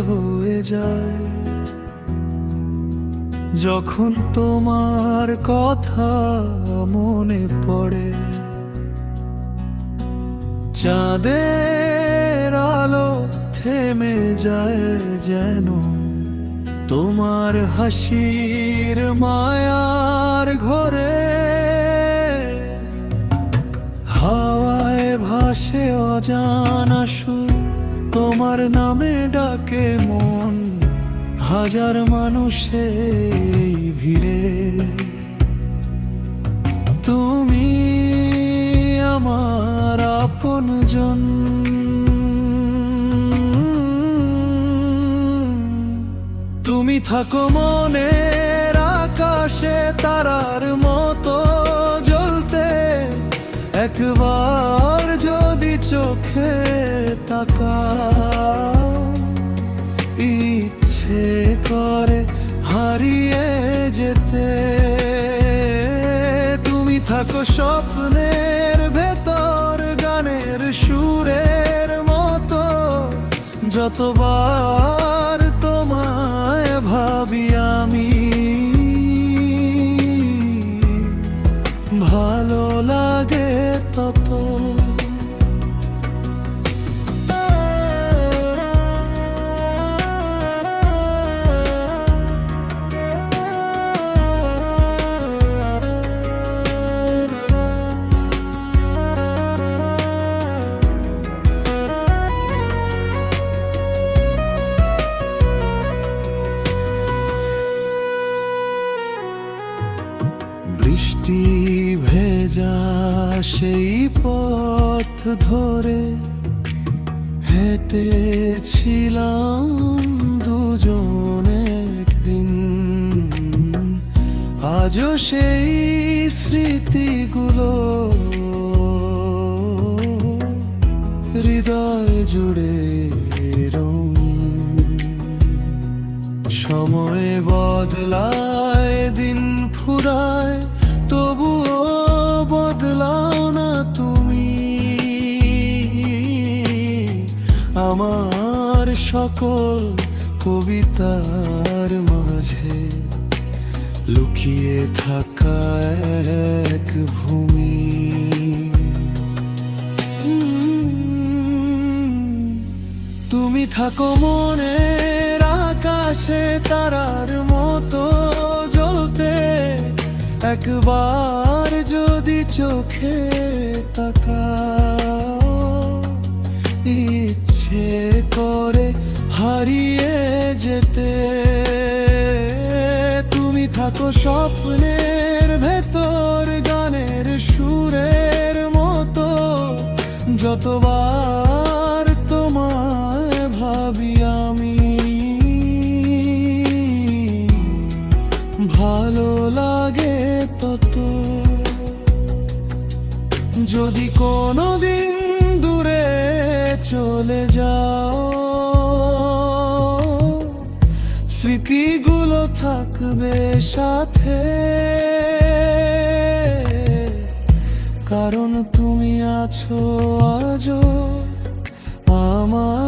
হয়ে যায় যখন তোমার কথা মনে পড়ে। চাঁদের আলো থেমে যায় যেন তোমার হাসির মায়ার ঘরে। হাওয়ায় ভাসে অজানা সুর, তোমার নামে ডাকে মন হাজার মানুষের ভিড়ে। তুমি আমার আপনজন, তুমি থাকো মনের আকাশে তারার মতো জ্বলতে। একবার যদি চোখে তাকাও, ইচ্ছে করে হারিয়ে যেতে। তুমি থাকো স্বপ্নের ভেতর গানের সুরের মতো। যতবার তোমায় ভাবি আমি, ভালো লাগে তত। বৃষ্টি ভেজা সেই পথ ধরে হেঁটেছিলাম দুজন একদিন। আজও সেই স্মৃতিগুলো হৃদয় জুড়ে রঙিন। সময় বদলায়, দিন ফুরায়, তবুও বদলাও না তুমি। আমার সকল কবিতার মাঝে লুকিয়ে থাকা এক ভূমি। তুমি থাকো মনের আকাশে তারার মতো জ্বলতে। একবার যদি চোখে তাকাও, ইচ্ছে করে হারিয়ে যেতে। তুমি থাকো স্বপ্নের ভেতর গানের সুরের মতো। যতবার তোমায় ভাবি আমি, ভালো লাগে তত। যদি কোনোদিন দূরে চলে যাও, স্মৃতিগুলো থাকবে সাথে। কারণ তুমি আছো আজও আমার